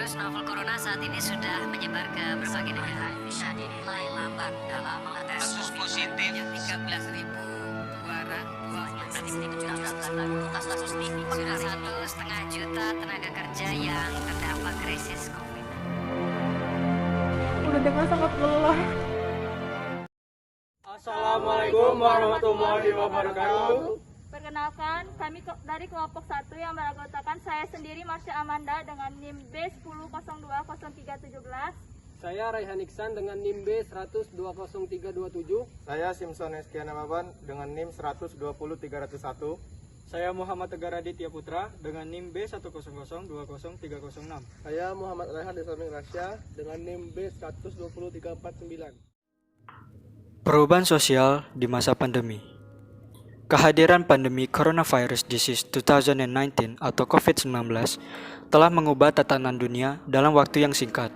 Virus novel corona saat ini sudah menyebar ke berbagai negara. Bisa dinilai lambat dalam mengetes Kasus positif yang 13.200. Sudah 1,5 juta tenaga kerja yang terdampak krisis COVID. Udah dengan sangat lelah. Assalamualaikum warahmatullahi wabarakatuh. Perkenalkan, kami dari kelompok 1 yang beranggotakan saya sendiri Marsha Amanda dengan NIM B10020317. Saya Raihan Iksan dengan NIM B120327. Saya Simpson Eskiana Maban dengan NIM 120301. Saya Muhammad Tegar Aditya Putra dengan NIM B100200306. Saya Muhammad Raihan Desaming Rasya dengan NIM B120349. Perubahan sosial di masa pandemi. Kehadiran pandemi Coronavirus Disease 2019 atau COVID-19 telah mengubah tatanan dunia dalam waktu yang singkat.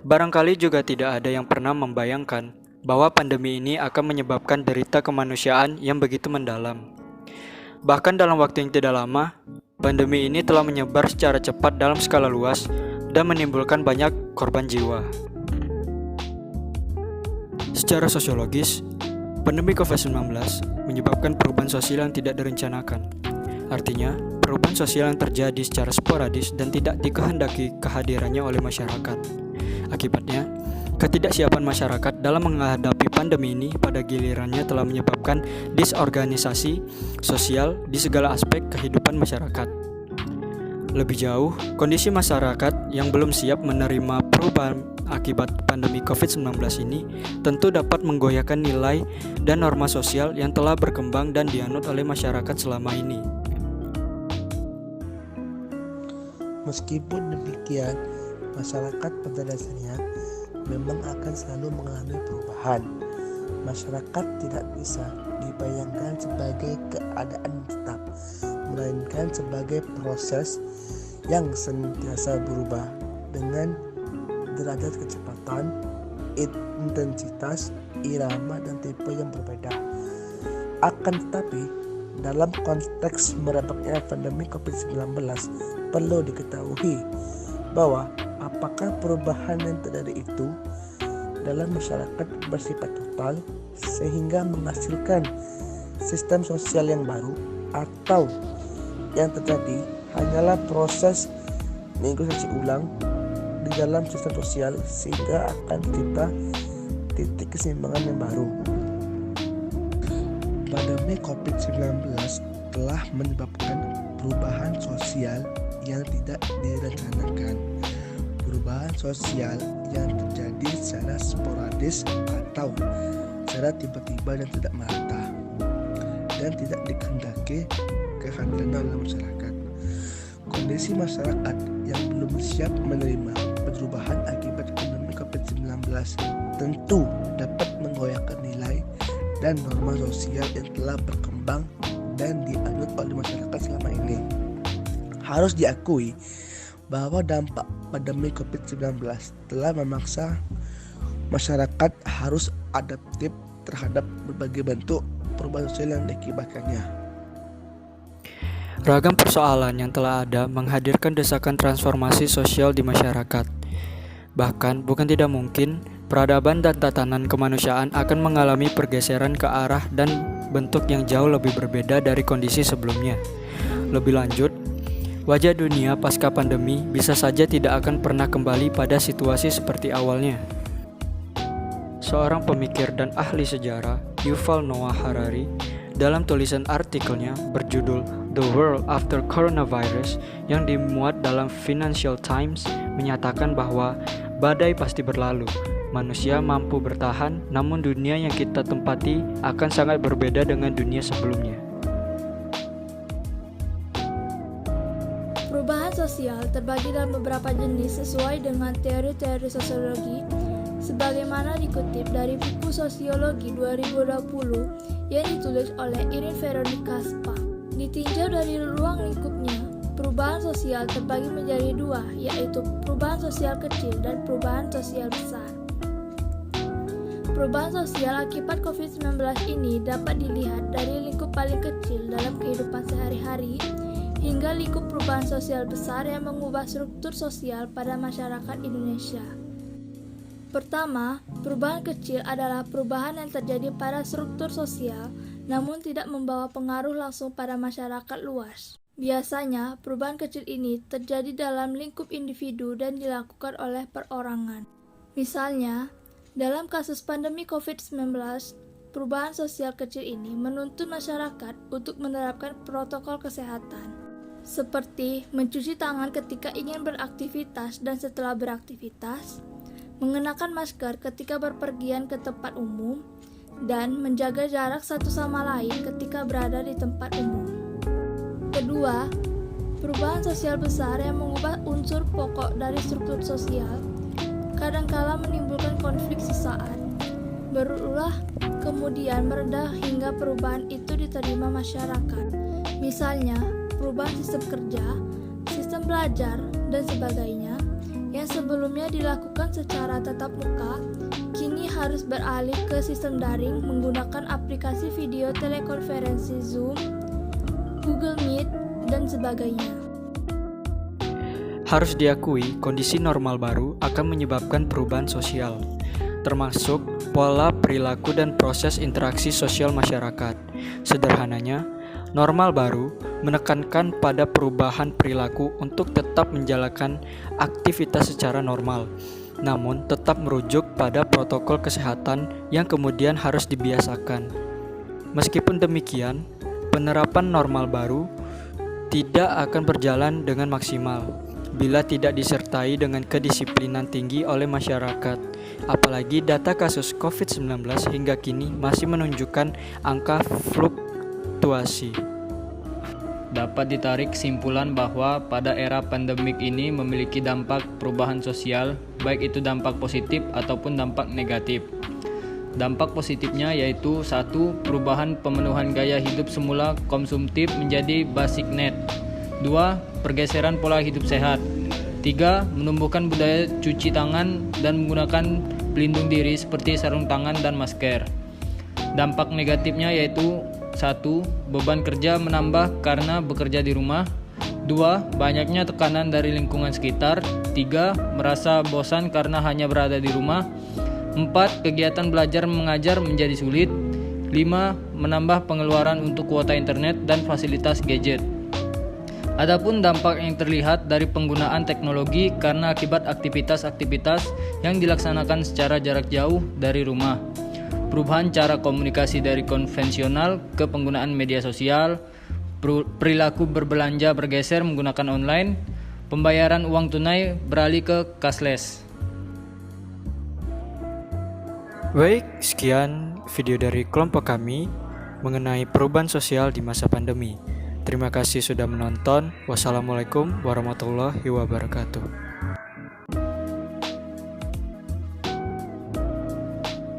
Barangkali juga tidak ada yang pernah membayangkan bahwa pandemi ini akan menyebabkan derita kemanusiaan yang begitu mendalam. Bahkan dalam waktu yang tidak lama, pandemi ini telah menyebar secara cepat dalam skala luas dan menimbulkan banyak korban jiwa. Secara sosiologis, pandemi COVID-19 menyebabkan perubahan sosial yang tidak direncanakan. Artinya, perubahan sosial yang terjadi secara sporadis dan tidak dikehendaki kehadirannya oleh masyarakat. Akibatnya, ketidaksiapan masyarakat dalam menghadapi pandemi ini pada gilirannya telah menyebabkan disorganisasi sosial di segala aspek kehidupan masyarakat. Lebih jauh, kondisi masyarakat yang belum siap menerima perubahan akibat pandemi COVID-19 ini tentu dapat menggoyahkan nilai dan norma sosial yang telah berkembang dan dianut oleh masyarakat selama ini. Meskipun demikian, masyarakat pada dasarnya memang akan selalu mengalami perubahan. Masyarakat tidak bisa dibayangkan sebagai keadaan tetap, melainkan sebagai proses yang senantiasa berubah dengan derajat kecepatan, intensitas, irama, dan tipe yang berbeda. Akan tetapi, dalam konteks merebaknya pandemi COVID-19, perlu diketahui bahwa apakah perubahan yang terjadi itu dalam masyarakat bersifat total sehingga menghasilkan sistem sosial yang baru, atau yang terjadi hanyalah proses negosiasi ulang di dalam sistem sosial sehingga akan tercipta titik keseimbangan yang baru. Pandemi COVID-19 telah menyebabkan perubahan sosial yang tidak direncanakan. Perubahan sosial yang terjadi secara sporadis atau secara tiba-tiba dan tidak merata, dan tidak dikehendaki kehadiran oleh masyarakat. Kondisi masyarakat yang belum siap menerima perubahan akibat pandemi COVID-19 tentu dapat menggoyahkan nilai dan norma sosial yang telah berkembang dan dianut oleh masyarakat selama ini. Harus diakui bahwa dampak pandemi COVID-19 telah memaksa masyarakat harus adaptif terhadap berbagai bentuk perubahan sosial yang diakibatkannya. Ragam persoalan yang telah ada menghadirkan desakan transformasi sosial di masyarakat. Bahkan bukan tidak mungkin peradaban dan tatanan kemanusiaan akan mengalami pergeseran ke arah dan bentuk yang jauh lebih berbeda dari kondisi sebelumnya. Lebih lanjut, wajah dunia pasca pandemi bisa saja tidak akan pernah kembali pada situasi seperti awalnya. Seorang pemikir dan ahli sejarah, Yuval Noah Harari, dalam tulisan artikelnya berjudul The World After Coronavirus yang dimuat dalam Financial Times menyatakan bahwa badai pasti berlalu. Manusia mampu bertahan, namun dunia yang kita tempati akan sangat berbeda dengan dunia sebelumnya. Perubahan sosial terbagi dalam beberapa jenis sesuai dengan teori-teori sosiologi, sebagaimana dikutip dari buku Sosiologi 2020 yang ditulis oleh Irin Veronica Spa. Ditinjau dari ruang lingkupnya, perubahan sosial terbagi menjadi dua, yaitu perubahan sosial kecil dan perubahan sosial besar. Perubahan sosial akibat COVID-19 ini dapat dilihat dari lingkup paling kecil dalam kehidupan sehari-hari hingga lingkup perubahan sosial besar yang mengubah struktur sosial pada masyarakat Indonesia. Pertama, perubahan kecil adalah perubahan yang terjadi pada struktur sosial, namun tidak membawa pengaruh langsung pada masyarakat luas. Biasanya, perubahan kecil ini terjadi dalam lingkup individu dan dilakukan oleh perorangan. Misalnya, dalam kasus pandemi COVID-19, perubahan sosial kecil ini menuntut masyarakat untuk menerapkan protokol kesehatan, seperti mencuci tangan ketika ingin beraktivitas dan setelah beraktivitas, mengenakan masker ketika berpergian ke tempat umum, dan menjaga jarak satu sama lain ketika berada di tempat umum. Kedua, perubahan sosial besar yang mengubah unsur pokok dari struktur sosial kadangkala menimbulkan konflik sesaat, berulah kemudian mereda hingga perubahan itu diterima masyarakat. Misalnya, perubahan sistem kerja, sistem belajar, dan sebagainya yang sebelumnya dilakukan secara tatap muka, kini harus beralih ke sistem daring menggunakan aplikasi video telekonferensi Zoom, Google Meet, dan sebagainya. Harus diakui, kondisi normal baru akan menyebabkan perubahan sosial, termasuk pola perilaku dan proses interaksi sosial masyarakat. Sederhananya, normal baru menekankan pada perubahan perilaku untuk tetap menjalankan aktivitas secara normal, namun tetap merujuk pada protokol kesehatan yang kemudian harus dibiasakan. Meskipun demikian, penerapan normal baru tidak akan berjalan dengan maksimal bila tidak disertai dengan kedisiplinan tinggi oleh masyarakat. Apalagi data kasus COVID-19 hingga kini masih menunjukkan angka fluktuasi. Dapat ditarik kesimpulan bahwa pada era pandemik ini memiliki dampak perubahan sosial, baik itu dampak positif ataupun dampak negatif. Dampak positifnya yaitu 1. Perubahan pemenuhan gaya hidup semula konsumtif menjadi basic need. 2. Pergeseran pola hidup sehat. 3. Menumbuhkan budaya cuci tangan dan menggunakan pelindung diri seperti sarung tangan dan masker. Dampak negatifnya yaitu 1. Beban kerja menambah karena bekerja di rumah. 2. Banyaknya tekanan dari lingkungan sekitar. 3. Merasa bosan karena hanya berada di rumah. 4. Kegiatan belajar mengajar menjadi sulit. 5. Menambah pengeluaran untuk kuota internet dan fasilitas gadget. Adapun dampak yang terlihat dari penggunaan teknologi karena akibat aktivitas-aktivitas yang dilaksanakan secara jarak jauh dari rumah. Perubahan cara komunikasi dari konvensional ke penggunaan media sosial, perilaku berbelanja bergeser menggunakan online, pembayaran uang tunai beralih ke cashless. Baik, sekian video dari kelompok kami mengenai perubahan sosial di masa pandemi. Terima kasih sudah menonton. Wassalamualaikum warahmatullahi wabarakatuh.